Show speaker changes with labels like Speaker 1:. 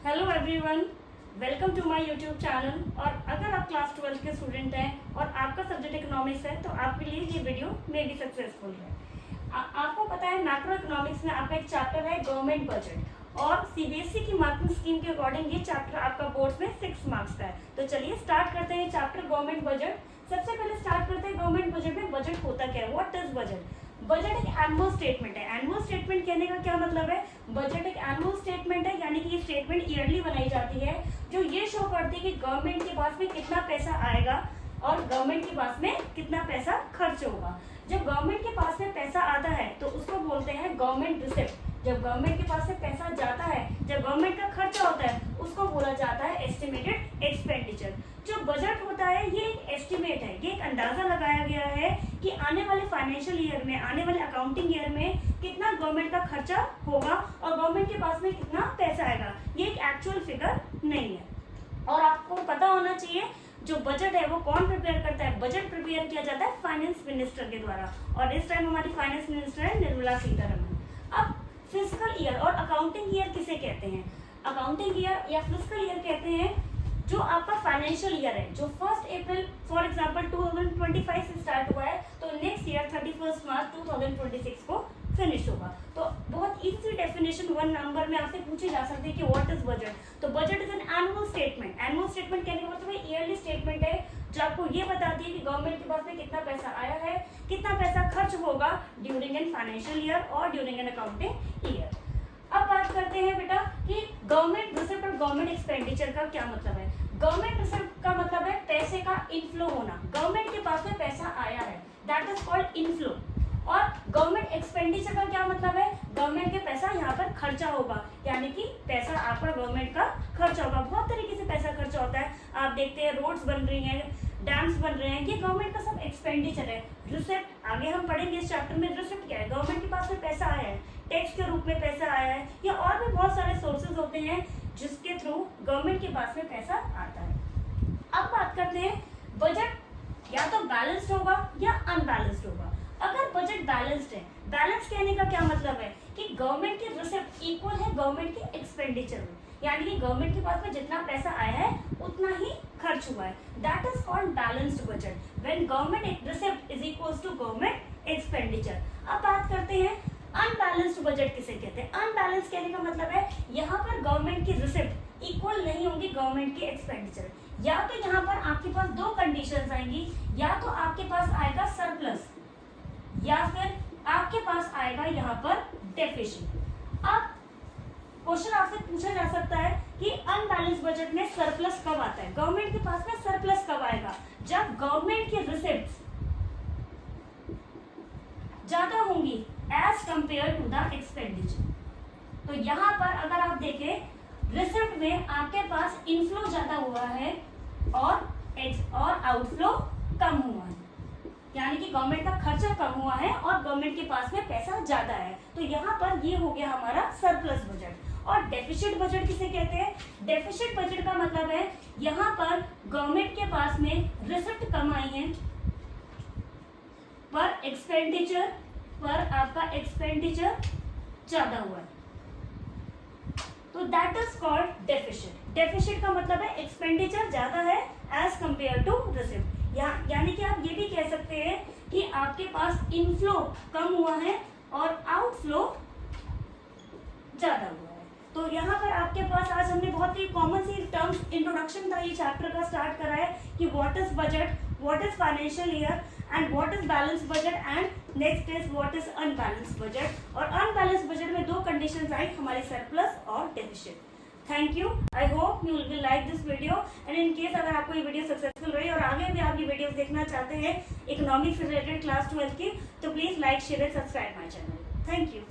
Speaker 1: Hello everyone, welcome to my YouTube channel. और अगर आप क्लास 12 के स्टूडेंट हैं और आपका सब्जेक्ट इकोनॉमिक्स है तो आपके लिए ये वीडियो मे बी सक्सेसफुल है। आपको पता है मैक्रो इकोनॉमिक्स में आपका एक चैप्टर है गवर्नमेंट बजट, और सीबीएसई की मार्किंग स्कीम के अकॉर्डिंग ये चैप्टर आपका बोर्ड में 6 मार्क्स का है। तो चलिए स्टार्ट करते हैं चैप्टर गवर्नमेंट बजट। सबसे पहले स्टार्ट करते हैं गवर्नमेंट बजट में बजट होता क्या है, व्हाट इज बजट। बजट एक एनुअल स्टेटमेंट है। एनुअल स्टेटमेंट कहने का क्या मतलब है, बजट एक एनुअल स्टेटमेंट है, यानी कि ये स्टेटमेंट ईयरली बनाई जाती है जो ये शो करती है कि गवर्नमेंट के पास में कितना पैसा आएगा और गवर्नमेंट के पास में कितना पैसा खर्च होगा। जब गवर्नमेंट के पास में पैसा आता है तो उसको बोलते हैं गवर्नमेंट रिसिप्ट। जब गवर्नमेंट के पास से पैसा जाता है, जब गवर्नमेंट का खर्चा होता है, उसको बोला जाता है एस्टिमेटेड एक्सपेंडिचर। जो बजट होता है ये एक एस्टिमेट है, ये एक अंदाजा लगाया गया है कि आने वाले फाइनेंशियल ईयर में, आने वाले अकाउंटिंग ईयर में कितना गवर्नमेंट का खर्चा होगा और गवर्नमेंट के पास में कितना पैसा आएगा। ये एक एक्चुअल फिगर नहीं है। और आपको पता होना चाहिए जो बजट है वो कौन प्रिपेयर करता है, बजट प्रिपेयर किया जाता है फाइनेंस मिनिस्टर के द्वारा, और इस टाइम हमारी फाइनेंस मिनिस्टर है निर्मला सीतारमण। अब फिस्कल ईयर और अकाउंटिंग ईयर किसे कहते हैं, अकाउंटिंग ईयर या फिस्कल ईयर कहते हैं जो आपका फाइनेंशियल ईयर है, जो 1 अप्रैल फॉर एग्जांपल 2025 से स्टार्ट हुआ है तो नेक्स्ट ईयर 31 मार्च 2026 को फिनिश होगा। तो बहुत इजी डेफिनेशन 1 नंबर में आपसे पूछे जा सकते हैं कि व्हाट इज बजट। तो budget is an annual statement. Annual statement कहने का मतलब ईयरली स्टेटमेंट है जो आपको ये बताती है कि गवर्नमेंट के पास में कितना पैसा आया है, कितना पैसा खर्च होगा ड्यूरिंग एन फाइनेंशियल ईयर और ड्यूरिंग एन अकाउंटिंग ईयर। अब बात करते हैं बेटा कि गवर्नमेंट रिसिप्ट और गवर्नमेंट एक्सपेंडिचर का क्या मतलब है। गवर्नमेंट रिसिप्ट का मतलब है पैसे का इनफ्लो होना, गवर्नमेंट के पास में पैसा आया है, दैट इज कॉल्ड इनफ्लो। और गवर्नमेंट एक्सपेंडिचर का क्या मतलब है, गवर्नमेंट के पैसा यहाँ पर खर्चा होगा, यानी कि पैसा आपका गवर्नमेंट का खर्चा होगा। बहुत तरीके से पैसा खर्चा होता है, आप देखते हैं रोड्स बन रही हैं, डैम्स बन रहे हैं, ये गवर्नमेंट का सब एक्सपेंडिचर है। रिसिप्ट आगे हम पढ़ेंगे इस चैप्टर में, रिसिप्ट क्या है, गवर्नमेंट के पास में पैसा आया है, टैक्स के रूप में पैसा आया है, या और भी बहुत सारे सोर्सेज होते हैं जिसके थ्रू गवर्नमेंट के पास में पैसा आता है। अब बात करते हैं बजट या तो बैलेंस्ड होगा या अनबैलेंस्ड होगा। अगर बजट बैलेंस्ड है, बैलेंस कहने का क्या मतलब है कि गवर्नमेंट की रिसिप्ट इक्वल है गवर्नमेंट के एक्सपेंडिचर में, यानी कि गवर्नमेंट के पास में जितना पैसा आया है उतना ही खर्च हुआ है, that is called balanced budget when government receipt is equal to government expenditure. अब बात करते हैं अनबैलेंस्ड बजट किसे कहते हैं। अनबैलेंस कहने का मतलब है यहाँ पर गवर्नमेंट की रिसिप्ट इक्वल नहीं होंगी गवर्नमेंट के एक्सपेंडिचर। या तो यहाँ पर आपके पास दो कंडीशंस आएंगी, या तो आपके पास आएगा सरप्लस या फिर आपके पास आएगा यहाँ पर डेफिसिट। अब क्वेश्चन आपसे पूछा जा सकता है कि अनबैलेंस बजट में सरप्लस कब आता है, गवर्नमेंट के पास में सरप्लस कब आएगा, जब गवर्नमेंट की रिसिप्ट ज्यादा होंगी as compare to the expenditure. तो यहाँ पर अगर आप देखें रिसिप्ट में आपके पास इनफ्लो ज्यादा हुआ है और आउटफ्लो कम हुआ है, यानी कि गवर्नमेंट का खर्चा कम हुआ है और गवर्नमेंट के पास में पैसा ज्यादा है। तो यहाँ पर ये हो गया हमारा सरप्लस बजट। और डेफिसिट बजट किसे कहते हैं, डेफिसिट बजट का मतलब है यहाँ पर गवर्नमेंट के पास में रिसिप्ट कम आई है पर आपका एक्सपेंडिचर ज्यादा हुआ है, तो that is called deficit. Deficit का मतलब है एक्सपेंडिचर ज्यादा है एज कंपेयर टू रिसिप्ट, यानी कि आप ये भी कह सकते हैं कि आपके पास इनफ्लो कम हुआ है और आउटफ्लो ज्यादा हुआ है। तो यहाँ पर आपके पास आज हमने बहुत ही कॉमन सी टर्म्स, इंट्रोडक्शन था ये चैप्टर का स्टार्ट करा है कि what is budget, what is financial year and what is balance budget, and next is what is unbalance budget. और अनबैलेंस बजट में दो कंडीशंस आई हमारे सरप्लस और deficit. Thank you, I hope you will like this video, and in case अगर आपको ये video successful रही और आगे भी आप ये वीडियोस देखना चाहते हैं इकोनॉमिक्स रिलेटेड क्लास 12 की, तो please like, share and subscribe my channel. Thank you.